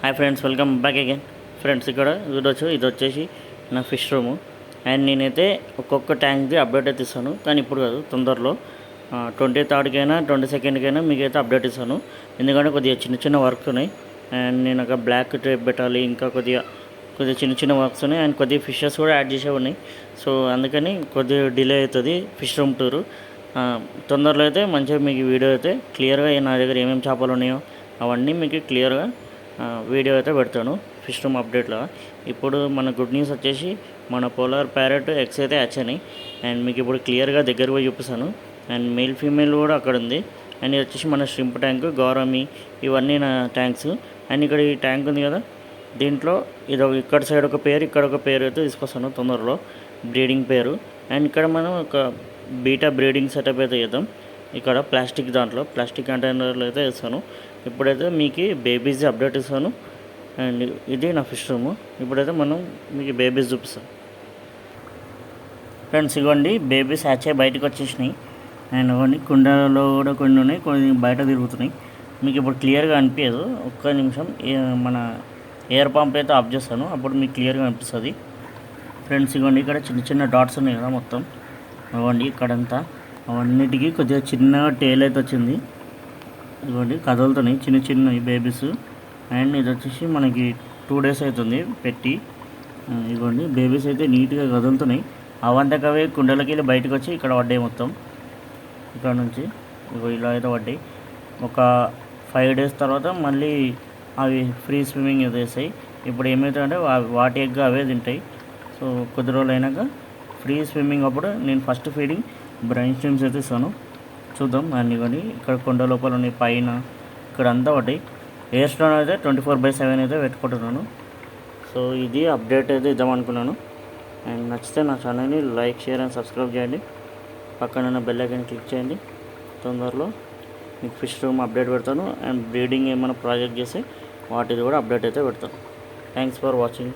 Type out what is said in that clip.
Hi friends, welcome back again. Friends, ఇక్కడ చూడొచ్చు, ఇది వచ్చేసి నా ఫిష్ రూము. అండ్ నేనైతే ఒక్కొక్క ట్యాంక్ది అప్డేట్ అయితే ఇస్తాను, కానీ ఇప్పుడు కాదు, తొందరలో 23rd 22nd మీకైతే అప్డేట్ ఇస్తాను. ఎందుకంటే కొద్దిగా చిన్న చిన్న వర్క్స్ ఉన్నాయి. అండ్ నేను ఒక బ్లాక్ టేప్ పెట్టాలి, ఇంకా కొద్దిగా చిన్న చిన్న వర్క్స్ ఉన్నాయి. అండ్ కొద్దిగా ఫిషెస్ కూడా యాడ్ చేసే ఉన్నాయి. సో అందుకని కొద్దిగా డిలే అవుతుంది ఫిష్ రూమ్ టూరు. తొందరలో అయితే మంచిగా మీకు వీడియో అయితే క్లియర్గా నా దగ్గర ఏమేమి చేపలు ఉన్నాయో అవన్నీ మీకు క్లియర్గా వీడియో అయితే పెడతాను ఫిష్ రూమ్ అప్డేట్లో. ఇప్పుడు మన గుడ్ న్యూస్ వచ్చేసి మన పోలార్ ప్యారెట్ ఎగ్స్ అయితే హ్యాచ్ అయినాయి. అండ్ మీకు ఇప్పుడు క్లియర్గా దగ్గర పోయి చూపిస్తాను. అండ్ మేల్ ఫీమేల్ కూడా అక్కడ ఉంది. అండ్ ఇది వచ్చేసి మన షింప్ ట్యాంక్, గౌరమి, ఇవన్నీ నా ట్యాంక్స్. అండ్ ఇక్కడ ఈ ట్యాంక్ ఉంది కదా, దీంట్లో ఇక్కడ సైడ్ ఒక పేరు, ఇక్కడ ఒక పేరు అయితే తీసుకొస్తాను తొందరలో, బ్రీడింగ్ పేరు. అండ్ ఇక్కడ మనం ఒక బీటా బ్రీడింగ్ సెటప్ అయితే చేద్దాం. ఇక్కడ ప్లాస్టిక్ కంటైనర్లు అయితే వేస్తాను. ఇప్పుడైతే మీకు బేబీస్ అప్డేట్ ఇస్తాను. అండ్ ఇది నా ఫిష్ రూము. ఇప్పుడైతే మనం మీకు బేబీస్ చూపిస్తాం. ఫ్రెండ్స్, ఇవ్వండి బేబీస్ హ్యాచ్ అయ్యి బయటకు వచ్చేసినాయి. అండ్ ఇవ్వండి కుండలో కూడా కొన్ని ఉన్నాయి, కొన్ని బయట తిరుగుతున్నాయి. మీకు ఇప్పుడు క్లియర్గా అనిపించదు. ఒక్క నిమిషం మన ఎయిర్ పంప్ అయితే ఆఫ్ చేస్తాను, అప్పుడు మీకు క్లియర్గా అనిపిస్తుంది. ఫ్రెండ్స్, ఇవ్వండి ఇక్కడ చిన్న చిన్న డాట్స్ ఉన్నాయి కదా మొత్తం, ఇవ్వండి ఇక్కడంతా అవన్నిటికీ కొద్దిగా చిన్నగా టేల్ అయితే వచ్చింది. ఇవ్వండి కదులుతున్నాయి చిన్న చిన్న బేబీస్. అండ్ ఇది వచ్చేసి మనకి 2 days అవుతుంది పెట్టి. ఇవ్వండి బేబీస్ అయితే నీట్గా కదులుతున్నాయి. అవంతకవే కుండలకి వెళ్ళి బయటకు వచ్చి ఇక్కడ పడ్డాయి మొత్తం. ఇక్కడ నుంచి ఇలా అయితే పడ్డాయి. ఒక 5 days తర్వాత మళ్ళీ అవి ఫ్రీ స్విమ్మింగ్ అయితే వేస్తాయి. ఇప్పుడు ఏమవుతుందంటే వాటి ఎగ్ అవే తింటాయి. సో కొద్ది రోజులు అయినాక ఫ్రీ స్విమ్మింగ్ అప్పుడు నేను ఫస్ట్ ఫీడింగ్ బ్రైన్ స్ట్రీమ్స్ అయితే ఇస్తాను, చూద్దాం. అండ్ ఇవన్నీ ఇక్కడ కొండ లోపల ఉన్నాయి, పైన ఇక్కడ అంతా పడ్డాయి. ఎయిర్ స్టోన్ అయితే 24/7 అయితే పెట్టుకుంటున్నాను. సో ఇది అప్డేట్ అయితే ఇద్దామనుకున్నాను. అండ్ నచ్చితే నా ఛానల్ని లైక్, షేర్ అండ్ సబ్స్క్రైబ్ చేయండి. పక్కన బెల్ ఐకాన్ క్లిక్ చేయండి. తొందరలో మీకు ఫిష్ రూమ్ అప్డేట్ పెడతాను. అండ్ బ్రీడింగ్ ఏమైనా ప్రాజెక్ట్ చేస్తే వాటిది కూడా అప్డేట్ అయితే పెడతాను. Thanks for watching.